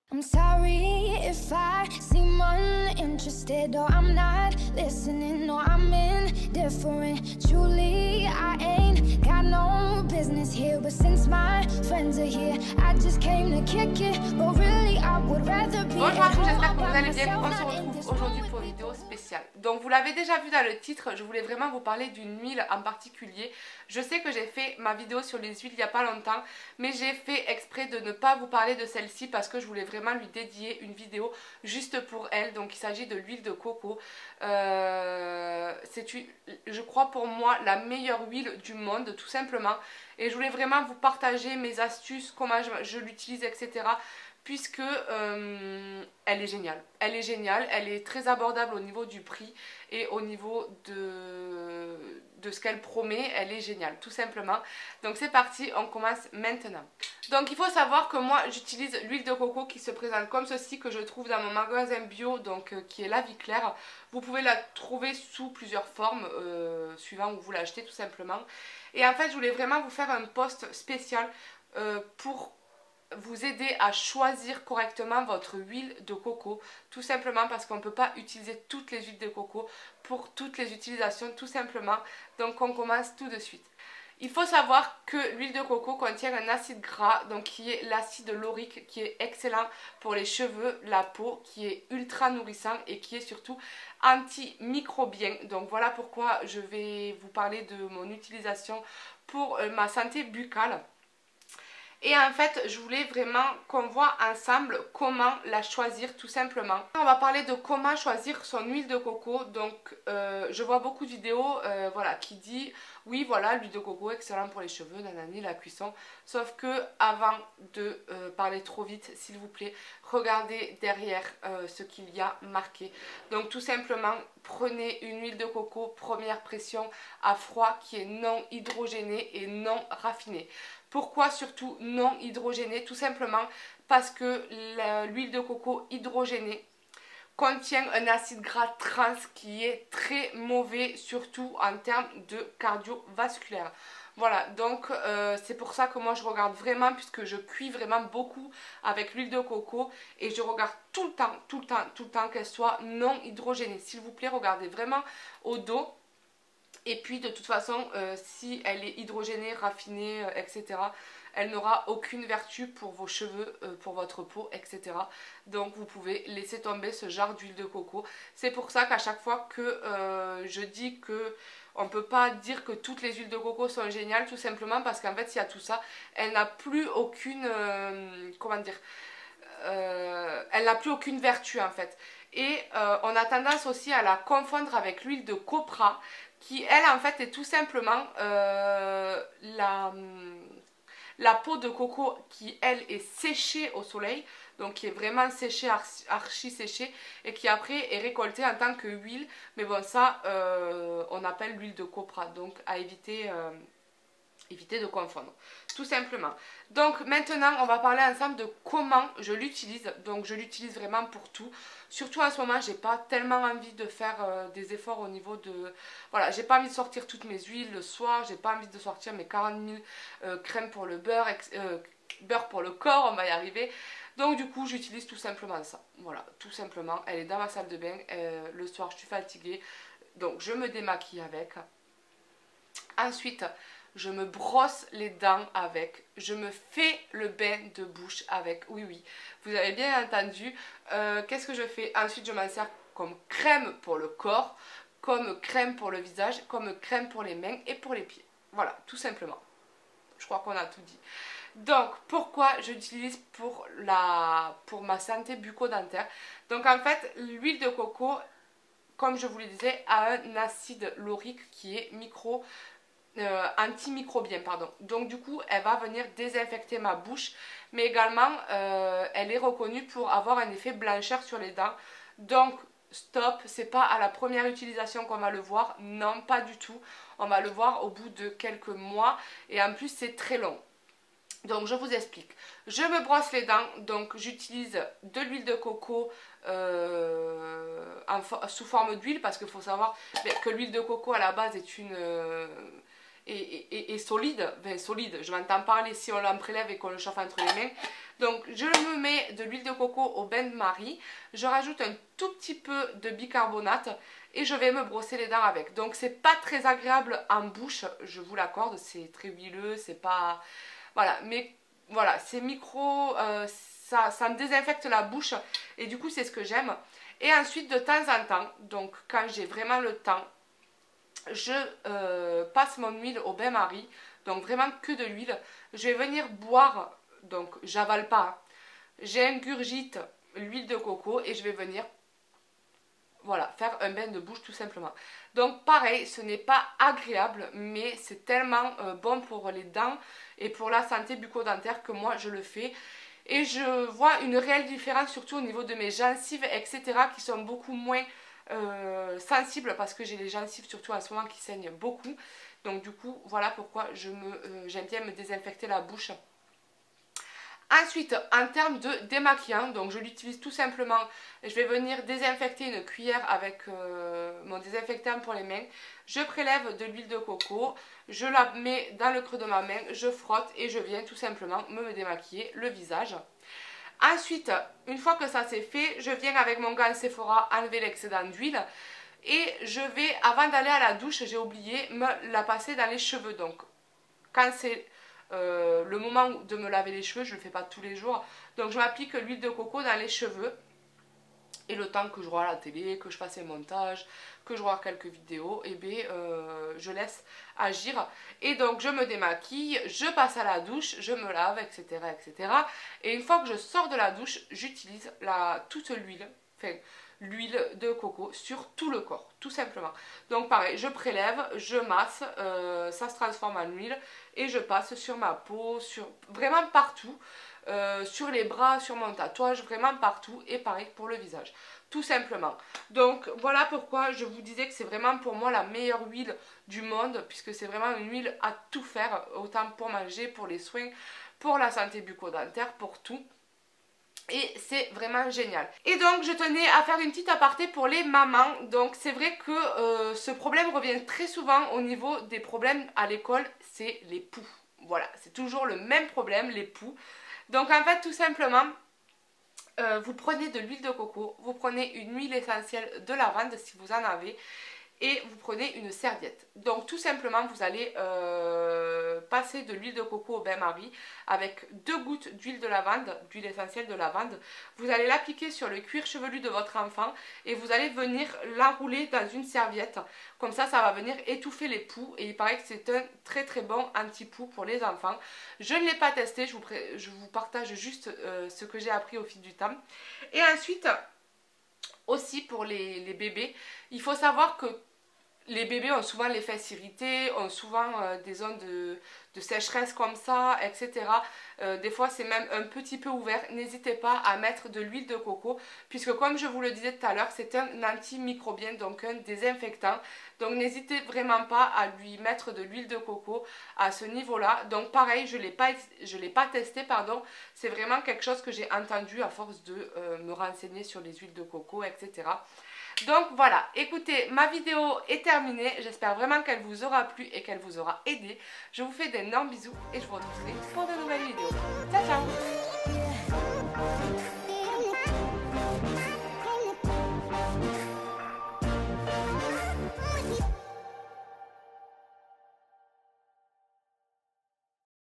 I'm sorry if I seem uninterested or I'm not listening or I'm indifferent. Truly, I ain't got no business here, but since my friends are here, I just came to kick it. But really, I would rather be. Bonjour à tous, j'espère que vous allez bien. On se retrouve aujourd'hui pour une vidéo spéciale. Donc vous l'avez déjà vu dans le titre, je voulais vraiment vous parler d'une huile en particulier. Je sais que j'ai fait ma vidéo sur les huiles il n'y a pas longtemps, mais j'ai fait exprès de ne pas vous parler de celle-ci parce que je voulais vraiment lui dédier une vidéo juste pour elle. Donc il s'agit de l'huile de coco. C'est, je crois pour moi, la meilleure huile du monde, tout simplement. Et je voulais vraiment vous partager mes astuces, comment je l'utilise, etc. Puisque elle est géniale. Elle est géniale, elle est très abordable au niveau du prix et au niveau de ce qu'elle promet. Elle est géniale, tout simplement. Donc c'est parti, on commence maintenant. Donc il faut savoir que moi j'utilise l'huile de coco qui se présente comme ceci, que je trouve dans mon magasin bio, donc qui est La Vie Claire. Vous pouvez la trouver sous plusieurs formes, suivant où vous l'achetez tout simplement. Et en fait je voulais vraiment vous faire un post spécial pour vous aider à choisir correctement votre huile de coco, tout simplement parce qu'on ne peut pas utiliser toutes les huiles de coco pour toutes les utilisations, tout simplement. Donc on commence tout de suite. Il faut savoir que l'huile de coco contient un acide gras, donc qui est l'acide laurique, qui est excellent pour les cheveux, la peau, qui est ultra nourrissant et qui est surtout antimicrobien. Donc voilà pourquoi je vais vous parler de mon utilisation pour ma santé buccale. Et en fait, je voulais vraiment qu'on voit ensemble comment la choisir tout simplement. On va parler de comment choisir son huile de coco. Donc, je vois beaucoup de vidéos voilà, qui disent oui, voilà, l'huile de coco excellent pour les cheveux, nanani, la cuisson. Sauf que avant de parler trop vite, s'il vous plaît, regardez derrière ce qu'il y a marqué. Donc, tout simplement, prenez une huile de coco première pression à froid qui est non hydrogénée et non raffinée. Pourquoi surtout non hydrogénée? Tout simplement parce que l'huile de coco hydrogénée contient un acide gras trans qui est très mauvais, surtout en termes de cardiovasculaire. Voilà, donc c'est pour ça que moi je regarde vraiment, puisque je cuis vraiment beaucoup avec l'huile de coco et je regarde tout le temps qu'elle soit non hydrogénée. S'il vous plaît, regardez vraiment au dos. Et puis de toute façon, si elle est hydrogénée, raffinée, etc., elle n'aura aucune vertu pour vos cheveux, pour votre peau, etc. Donc vous pouvez laisser tomber ce genre d'huile de coco. C'est pour ça qu'à chaque fois que je dis que on ne peut pas dire que toutes les huiles de coco sont géniales, tout simplement parce qu'en fait, s'il y a tout ça, elle n'a plus aucune... comment dire, elle n'a plus aucune vertu en fait. Et on a tendance aussi à la confondre avec l'huile de copra, qui elle en fait est tout simplement la peau de coco qui elle est séchée au soleil, donc qui est vraiment séchée, archi séchée, et qui après est récoltée en tant que huile. Mais bon, ça on appelle l'huile de copra, donc à éviter de confondre, tout simplement. Donc maintenant on va parler ensemble de comment je l'utilise. Donc je l'utilise vraiment pour tout, surtout en ce moment j'ai pas tellement envie de faire des efforts au niveau de... Voilà, j'ai pas envie de sortir toutes mes huiles le soir, j'ai pas envie de sortir mes 40 000 crèmes pour le beurre, beurre pour le corps, on va y arriver. Donc du coup j'utilise tout simplement ça, voilà, tout simplement. Elle est dans ma salle de bain, le soir je suis fatiguée, donc je me démaquille avec. Ensuite je me brosse les dents avec, je me fais le bain de bouche avec, oui oui, vous avez bien entendu. Qu'est-ce que je fais? Ensuite je m'en sers comme crème pour le corps, comme crème pour le visage, comme crème pour les mains et pour les pieds. Voilà, tout simplement. Je crois qu'on a tout dit. Donc pourquoi j'utilise pour ma santé bucco-dentaire? Donc en fait l'huile de coco, comme je vous le disais, a un acide laurique qui est antimicrobien, pardon. Donc du coup elle va venir désinfecter ma bouche, mais également elle est reconnue pour avoir un effet blancheur sur les dents. Donc stop, c'est pas à la première utilisation qu'on va le voir, non pas du tout, on va le voir au bout de quelques mois, et en plus c'est très long. Donc je vous explique, je me brosse les dents, donc j'utilise de l'huile de coco sous forme d'huile, parce qu'il faut savoir que l'huile de coco à la base est une... et solide, enfin solide, je m'entends parler si on l'en prélève et qu'on le chauffe entre les mains. Donc je me mets de l'huile de coco au bain-marie, je rajoute un tout petit peu de bicarbonate et je vais me brosser les dents avec. Donc c'est pas très agréable en bouche, je vous l'accorde, c'est très huileux, c'est pas... Voilà, mais voilà, c'est micro, ça me désinfecte la bouche et du coup c'est ce que j'aime. Et ensuite de temps en temps, donc quand j'ai vraiment le temps, je passe mon huile au bain-marie, donc vraiment que de l'huile. Je vais venir boire, donc j'avale pas, hein. J'ingurgite l'huile de coco et je vais venir, voilà, faire un bain de bouche tout simplement. Donc pareil, ce n'est pas agréable, mais c'est tellement bon pour les dents et pour la santé bucco-dentaire que moi je le fais. Et je vois une réelle différence, surtout au niveau de mes gencives, etc., qui sont beaucoup moins sensibles parce que j'ai les gencives, surtout à ce moment, qui saignent beaucoup. Donc du coup, voilà pourquoi j'aime bien me désinfecter la bouche. Ensuite, en termes de démaquillant, donc je l'utilise tout simplement, je vais venir désinfecter une cuillère avec mon désinfectant pour les mains. Je prélève de l'huile de coco, je la mets dans le creux de ma main, je frotte et je viens tout simplement me démaquiller le visage. Ensuite, une fois que ça c'est fait, je viens avec mon gant Sephora enlever l'excédent d'huile. Et je vais, avant d'aller à la douche, j'ai oublié, me la passer dans les cheveux. Donc, quand c'est le moment de me laver les cheveux, je ne le fais pas tous les jours. Donc, je m'applique l'huile de coco dans les cheveux. Et le temps que je regarde la télé, que je fasse un montage, que je regarde quelques vidéos, et bien, je laisse agir. Et donc, je me démaquille, je passe à la douche, je me lave, etc., etc. Et une fois que je sors de la douche, j'utilise toute l'huile, enfin, l'huile de coco sur tout le corps, tout simplement. Donc pareil, je prélève, je masse, ça se transforme en huile et je passe sur ma peau, vraiment partout, sur les bras, sur mon tatouage, vraiment partout, et pareil pour le visage, tout simplement. Donc voilà pourquoi je vous disais que c'est vraiment pour moi la meilleure huile du monde, puisque c'est vraiment une huile à tout faire, autant pour manger, pour les soins, pour la santé bucco-dentaire, pour tout. Et c'est vraiment génial. Et donc je tenais à faire une petite aparté pour les mamans. Donc c'est vrai que ce problème revient très souvent au niveau des problèmes à l'école, c'est les poux. Voilà, c'est toujours le même problème, les poux. Donc en fait tout simplement, vous prenez de l'huile de coco, vous prenez une huile essentielle de lavande si vous en avez, et vous prenez une serviette. Donc tout simplement vous allez passer de l'huile de coco au bain-marie avec 2 gouttes d'huile de lavande, d'huile essentielle de lavande. Vous allez l'appliquer sur le cuir chevelu de votre enfant et vous allez venir l'enrouler dans une serviette. Comme ça, ça va venir étouffer les poux et il paraît que c'est un très très bon anti-poux pour les enfants. Je ne l'ai pas testé, je vous partage juste ce que j'ai appris au fil du temps. Et ensuite, aussi pour les bébés, il faut savoir que les bébés ont souvent les fesses irritées, ont souvent des zones de sécheresse comme ça, etc. Des fois c'est même un petit peu ouvert. N'hésitez pas à mettre de l'huile de coco, puisque comme je vous le disais tout à l'heure, c'est un antimicrobien, donc un désinfectant. Donc n'hésitez vraiment pas à lui mettre de l'huile de coco à ce niveau-là. Donc pareil, je l'ai pas testé, pardon. C'est vraiment quelque chose que j'ai entendu à force de me renseigner sur les huiles de coco, etc. Donc voilà, écoutez, ma vidéo est terminée, j'espère vraiment qu'elle vous aura plu et qu'elle vous aura aidé. Je vous fais d'énormes bisous et je vous retrouverai pour de nouveaux